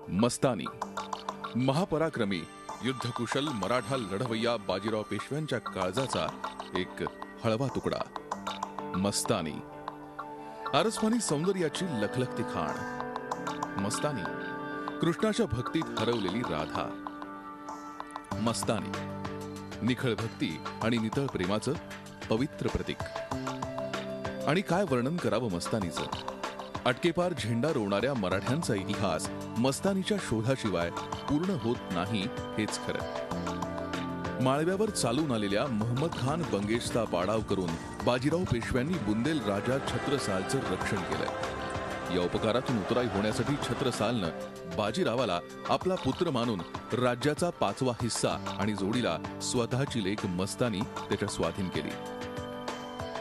मस्तानी महापराक्रमी युद्धकुशल मराठा लढवय्या बाजीराव पेशव्यांच्या काळजाचा एक हळवा तुकडा. मस्तानी आरसमानी सौंदर्याची लखलखती खाण. मस्तानी कृष्णाच्या भक्तीत हरवलेली राधा. मस्तानी निखळ भक्ती आणि नितळ प्रेमाचं पवित्र प्रतीक. आणि काय वर्णन करावं मस्तानीचं. अटकेपार झेंडा रोवणाऱ्या मराठ्यांचा इतिहास मस्तानीच्या शोधाशिवाय पूर्ण होत नाही हेच खरं. माळव्यावर चालून आलेल्या महम्मद खान बंगेशचा पाडाव करून बाजीराव पेशव्यांनी बुंदेल राजा छत्रसालचं रक्षण केलं. या उपकारातून उतराई होण्यासाठी छत्रसालनं बाजीरावाला आपला पुत्र मानून राज्याचा 5वा हिस्सा आणि जोडीला स्वतःची लेक मस्तानी त्याच्या स्वाधीन केली.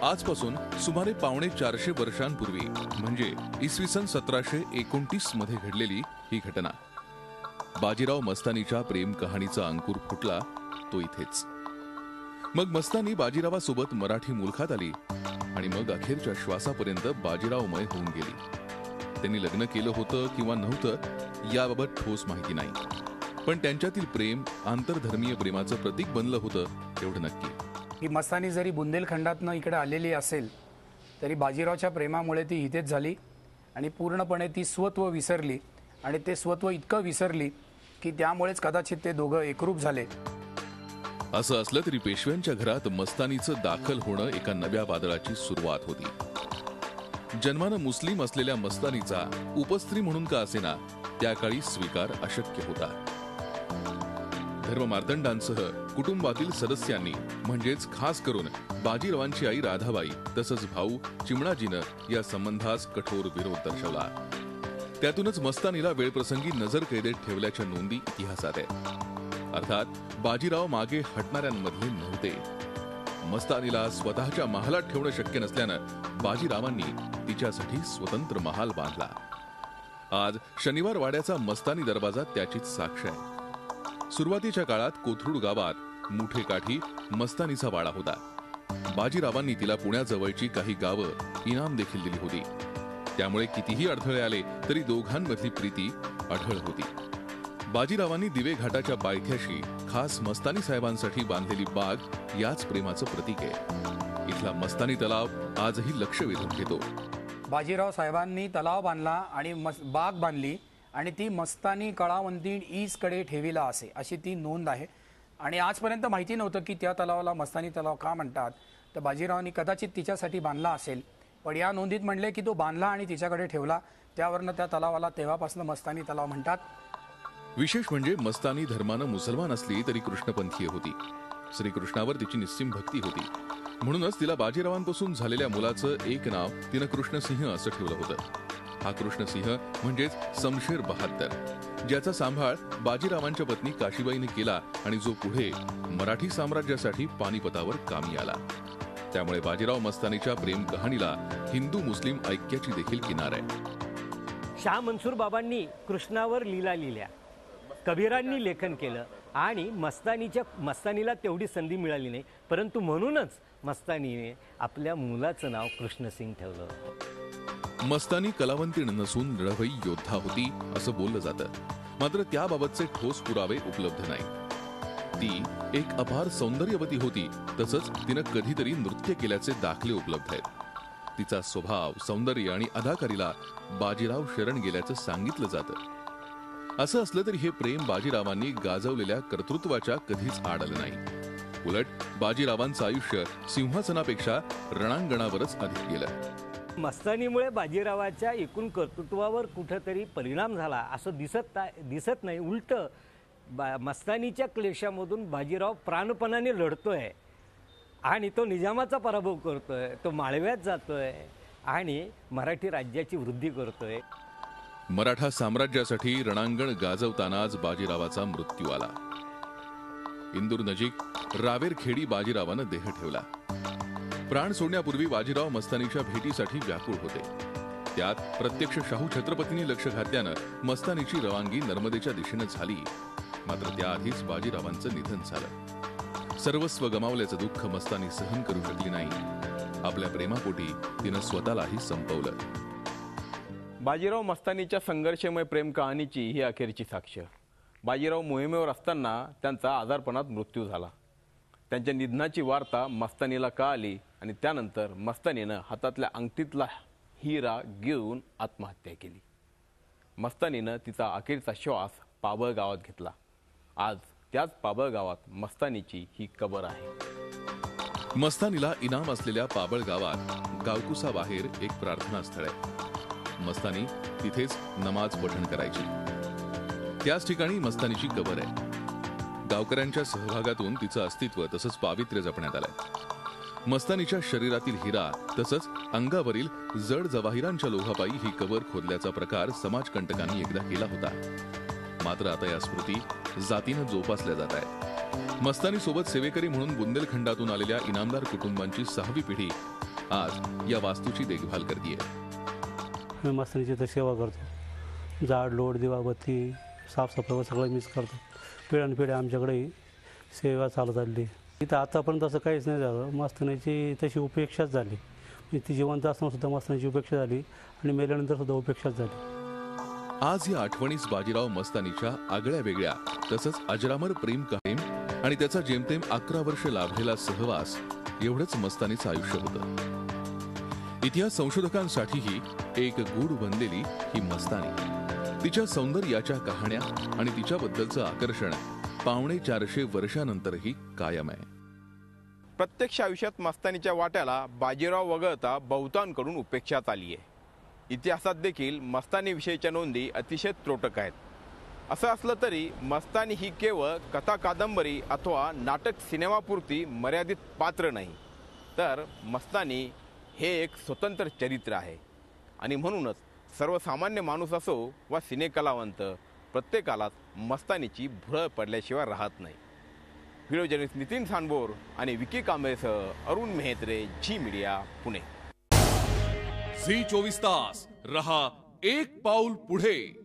आजपासून सुमारे 450 वर्षांपूर्वी म्हणजे इसवी सन 1729 मध्ये घडलेली ही घटना. बाजीराव मस्तानीच्या प्रेम कहाणीचा अंकुर फुटला तो इथेच. मग मस्तानी बाजीरावासोबत मराठी मुलखात आली आणि मग अखेरच्या श्वासापर्यंत बाजीरावमय होऊन गेली. त्यांनी लग्न केलं होतं किंवा नव्हतं याबाबत ठोस माहिती नाही, पण त्यांच्यातील प्रेम आंतरधर्मीय प्रेमाचं प्रतीक बनलं होतं एवढं नक्की. ही मस्तानी जरी बुंदेलखंडातनं इकडे आलेली असेल तरी बाजीरावच्या प्रेमामुळे ती इथेच झाली आणि पूर्णपणे ती स्वत्व विसरली आणि ते स्वत्व इतकं विसरली की त्यामुळेच कदाचित ते दोघं एकरूप झाले. असं असलं तरी पेशव्यांच्या घरात मस्तानीचं दाखल होणं एका नव्या वादळाची सुरुवात होती. जन्मानं मुस्लिम असलेल्या मस्तानीचा उपस्त्री म्हणून का असेना त्या काळी स्वीकार अशक्य होता. धर्ममार्तंडांसह कुटुंबातील सदस्यांनी म्हणजेच खास करून बाजीरावांची आई राधाबाई तसंच भाऊ चिमणाजीनं या संबंधास कठोर विरोध दर्शवला. त्यातूनच मस्तानीला वेळप्रसंगी नजरकैदेत ठेवल्याच्या नोंदी इतिहासात आहेत. अर्थात बाजीराव मागे हटणाऱ्यांमधले नव्हते. मस्तानीला स्वतःच्या महालात ठेवणं शक्य नसल्यानं बाजीरावांनी तिच्यासाठी स्वतंत्र महाल बांधला. आज शनिवार वाड्याचा मस्तानी दरवाजा त्याचीच साक्ष आहे. सुरुवातीच्या काळात कोथरूड गावात मुठेकाठी मस्तानीचा वाडा होता. बाजीरावांनी तिला पुण्याजवळची काही गावं इनाम देखील दिली होती. त्यामुळे कितीही अडथळे आले तरी दोघांमधली प्रीती अढळ होती. बाजीरावांनी दिवे घाटाच्या पायथ्याशी खास मस्तानी साहेबांसाठी बांधलेली बाग याच प्रेमाचं प्रतीक आहे. इथला मस्तानी तलाव आजही लक्ष वेधून घेतो. बाजीराव साहेबांनी तलाव बांधला आणि बाग बांधली आणि ती मस्तानी कळावंती ईसकडे ठेविला असे अशी ती नोंद आहे. आणि आजपर्यंत माहिती नव्हतं की त्या तलावाला मस्तानी तलाव का म्हणतात. तर बाजीरावांनी कदाचित तिच्यासाठी बांधला असेल, पण या नोंदीत म्हणले की तो बांधला आणि तिच्याकडे ठेवला, त्यावरनं त्या तलावाला तेव्हापासून मस्तानी तलाव म्हणतात. विशेष म्हणजे मस्तानी धर्मानं मुसलमान असली तरी कृष्णपंथीय होती. श्रीकृष्णावर तिची निस्सीम भक्ती होती. म्हणूनच तिला बाजीरावांपासून झालेल्या मुलाचं एक नाव तिनं कृष्णसिंह असं ठेवलं होतं. हा कृष्णसिंह म्हणजेच समशेर बहाद्दर, ज्याचा सांभाळ बाजीरावांच्या पत्नी काशीबाईने केला आणि जो पुढे मराठी साम्राज्यासाठी पानिपतावर कामी आला. त्यामुळे बाजीराव मस्तानीच्या प्रेम कहाणीला हिंदू मुस्लिम ऐक्याची देखील किनार आहे. शाह मंसूर बाबांनी कृष्णावर लीला लिहिल्या, कबीरांनी लेखन केलं आणि मस्तानीला तेवढी संधी मिळाली नाही, परंतु म्हणूनच मस्तानीने आपल्या मुलाचं नाव कृष्णसिंग ठेवलं. मस्तानी कलावंतीण नसून लढवई योद्धा होती असं बोललं जातं, मात्र त्याबाबतचे ठोस पुरावे उपलब्ध नाही. ती एक अपार सौंदर्यवती होती, तसंच तिनं कधीतरी नृत्य केल्याचे दाखले उपलब्ध आहेत. तिचा स्वभाव, सौंदर्य आणि अदाकारीला बाजीराव शरण गेल्याचं सांगितलं जातं. असं असलं तरी हे प्रेम बाजीरावांनी गाजवलेल्या कर्तृत्वाच्या कधीच आड आलं नाही. उलट बाजीरावांचं आयुष्य सिंहासनापेक्षा रणांगणावरच अधिक गेलं. मस्तानीमुळे बाजीरावाच्या एकूण कर्तृत्वावर कुठेतरी परिणाम झाला असं दिसत नाही. उलट मस्तानीच्या क्लेशामधून बाजीराव प्राणपणाने लढतोय आणि तो निजामाचा पराभव करतोय, तो माळव्यात जातोय आणि मराठी राज्याची वृद्धी करतोय. मराठा साम्राज्यासाठी रणांगण गाजवतानाच बाजीरावाचा मृत्यू आला. इंदूर नजीक रावेरखेडी बाजीरावानं देह ठेवला. प्राण सोडण्यापूर्वी बाजीराव मस्तानीच्या भेटीसाठी व्याकुळ होते. त्यात प्रत्यक्ष शाहू छत्रपतींनी लक्ष घातल्यानं मस्तानीची रवानगी नर्मदेच्या दिशेनं झाली. मात्र त्याआधीच बाजीरावांचं निधन झालं. सर्वस्व गमावल्याचं दुःख मस्तानी सहन करू शकली नाही. आपल्या प्रेमापोटी तिनं स्वतःलाही संपवलं. बाजीराव मस्तानीच्या संघर्षमय प्रेम कहाणीची ही अखेरची साक्ष. बाजीराव मोहिमेवर असताना त्यांचा आजारपणात मृत्यू झाला. त्यांच्या निधनाची वार्ता मस्तानीला कळाली आणि त्यानंतर मस्तानीनं हातातल्या अंगठीतला हिरा गिळून आत्महत्या केली. मस्तानीनं तिचा अखेरचा श्वास पाबळ गावात घेतला. आज त्याच पाबळ गावात मस्तानीची ही कबर आहे. मस्तानीला इनाम असलेल्या पाबळ गावात गावकुसाबाहेर एक प्रार्थना स्थळ आहे. मस्तानी तिथेच नमाज पठण करायची. त्याच ठिकाणी मस्तानीची कबर आहे. गावकऱ्यांच्या सहभागातून तिचं अस्तित्व तसंच पावित्र्य जपण्यात आलंय. मस्तानीच्या शरीरातील हिरा तसंच अंगावरील जड जवाहिरांच्या लोभापायी ही कबर खोदल्याचा प्रकार समाजकंटकांनी एकदा केला होता. मात्र आता या स्मृती जातीनं जोपासल्या जात आहेत. मस्तानी सोबत सेवेकरी म्हणून बुंदेलखंडातून आलेल्या इनामदार कुटुंबांची 6वी पिढी आज या वास्तूची देखभाल करतेय. मी मस्तानीची तर सेवा करतो. झाड लोट दिवाबत्ती साफसफाई सगळं मीच करतो. पिढ्यानपिढ्या आमच्याकडेही सेवा चालत आली. इथं आतापर्यंत असं काहीच नाही झालं. मस्तानीची तशी उपेक्षाच झाली. ती जिवंत असताना सुद्धा मस्तानीची उपेक्षा झाली आणि मेल्यानंतर सुद्धा उपेक्षाच झाली. आज या आठवणीस बाजीराव मस्तानीच्या आगळ्या वेगळ्या तसंच अजरामर प्रेम कहाणी आणि त्याचा जेमतेम 11 वर्ष लाभलेला सहवास एवढंच मस्तानीचं आयुष्य होतं. इतिहास संशोधकांसाठीही एक गूढ बनलेली ही मस्तानी. तिच्या सौंदर्याच्या कहाण्या आणि तिच्याबद्दलचं आकर्षण 450 वर्षानंतरही कायम आहे. प्रत्यक्ष आयुष्यात मस्तानीच्या वाट्याला बाजीराव वगळता बहुतांकडून उपेक्षात आली आहे. इतिहासात देखील मस्तानीविषयीच्या नोंदी अतिशय त्रोटक आहेत. असं असलं तरी मस्तानी ही केवळ कथा कादंबरी अथवा नाटक सिनेमापुरती मर्यादित पात्र नाही, तर मस्तानी हे एक स्वतंत्र चरित्र आहे. आणि म्हणूनच सर्वसामान्य माणूस असो वा सिनेकलावंत, प्रत्येकालाच मस्तानीची भुरळ पडल्याशिवाय राहत नाही. व्हिडिओ जर्नलिस्ट नितीन सांडबोर आणि विकी कांबळेसह Arun Mehtre, Zee Media, Pune. Zee 24 तास रहा एक पाऊल पुढे.